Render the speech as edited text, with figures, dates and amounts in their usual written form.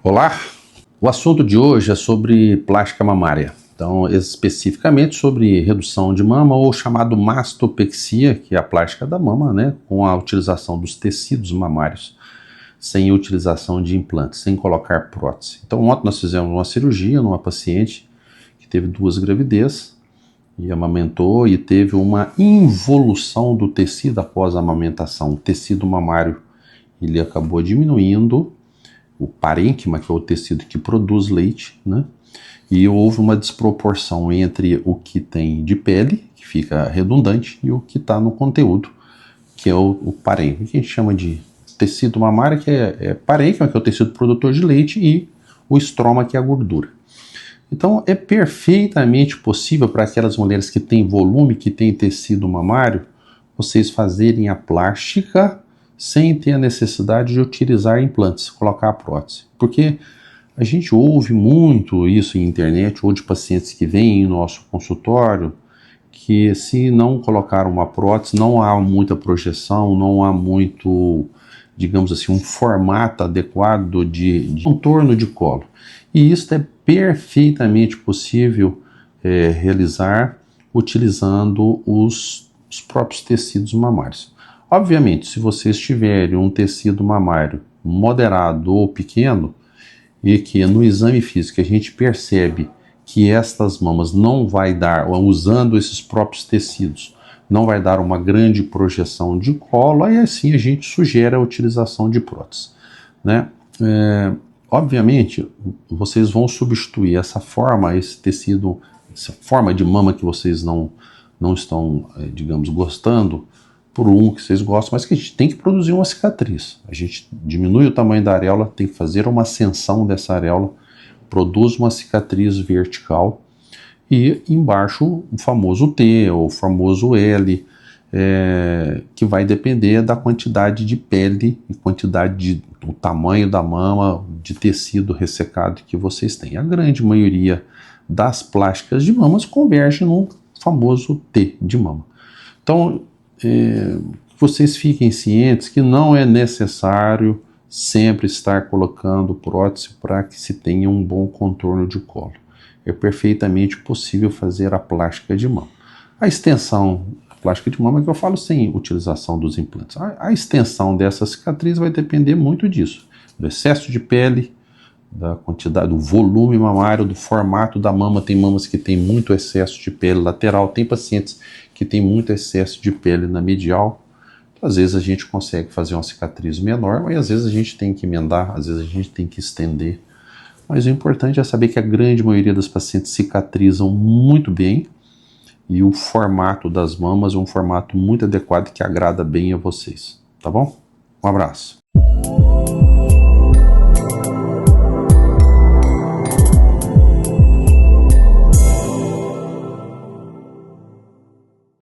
Olá, o assunto de hoje é sobre plástica mamária. Então, especificamente sobre redução de mama ou chamado mastopexia, que é a plástica da mama, né, com a utilização dos tecidos mamários, sem utilização de implantes, sem colocar prótese. Então, ontem nós fizemos uma cirurgia numa paciente que teve 2 gravidezes e amamentou e teve uma involução do tecido após a amamentação. O tecido mamário ele acabou diminuindo, o parênquima, que é o tecido que produz leite, né? E houve uma desproporção entre o que tem de pele, que fica redundante, e o que está no conteúdo, que é o parênquima, que a gente chama de tecido mamário, que é parênquima, que é o tecido produtor de leite, e o estroma, que é a gordura. Então, é perfeitamente possível para aquelas mulheres que têm volume, que têm tecido mamário, vocês fazerem a plástica sem ter a necessidade de utilizar implantes, colocar a prótese. Porque a gente ouve muito isso em internet, ou de pacientes que vêm em nosso consultório, que se não colocar uma prótese, não há muita projeção, não há muito, digamos assim, um formato adequado de contorno de colo. E isso é perfeitamente possível realizar utilizando os próprios tecidos mamários. Obviamente, se vocês tiverem um tecido mamário moderado ou pequeno, e que no exame físico a gente percebe que estas mamas não vai dar, usando esses próprios tecidos, não vai dar uma grande projeção de colo, aí assim a gente sugere a utilização de prótese, né? Obviamente, vocês vão substituir essa forma, esse tecido, essa forma de mama que vocês não estão, digamos, gostando, por um que vocês gostam, mas que a gente tem que produzir uma cicatriz. A gente diminui o tamanho da areola, tem que fazer uma ascensão dessa areola, produz uma cicatriz vertical e embaixo o famoso T ou o famoso L, que vai depender da quantidade de pele e quantidade do tamanho da mama, de tecido ressecado que vocês têm. A grande maioria das plásticas de mamas converge no famoso T de mama. Então, vocês fiquem cientes que não é necessário sempre estar colocando prótese para que se tenha um bom contorno de colo. É perfeitamente possível fazer a plástica de mama. A extensão, a plástica de mama que eu falo sem utilização dos implantes. A extensão dessa cicatriz vai depender muito disso, do excesso de pele, da quantidade, do volume mamário, do formato da mama. Tem mamas que tem muito excesso de pele lateral, tem pacientes que tem muito excesso de pele na medial. Às vezes a gente consegue fazer uma cicatriz menor, mas às vezes a gente tem que emendar, às vezes a gente tem que estender. Mas o importante é saber que a grande maioria das pacientes cicatrizam muito bem e o formato das mamas é um formato muito adequado que agrada bem a vocês, tá bom? Um abraço.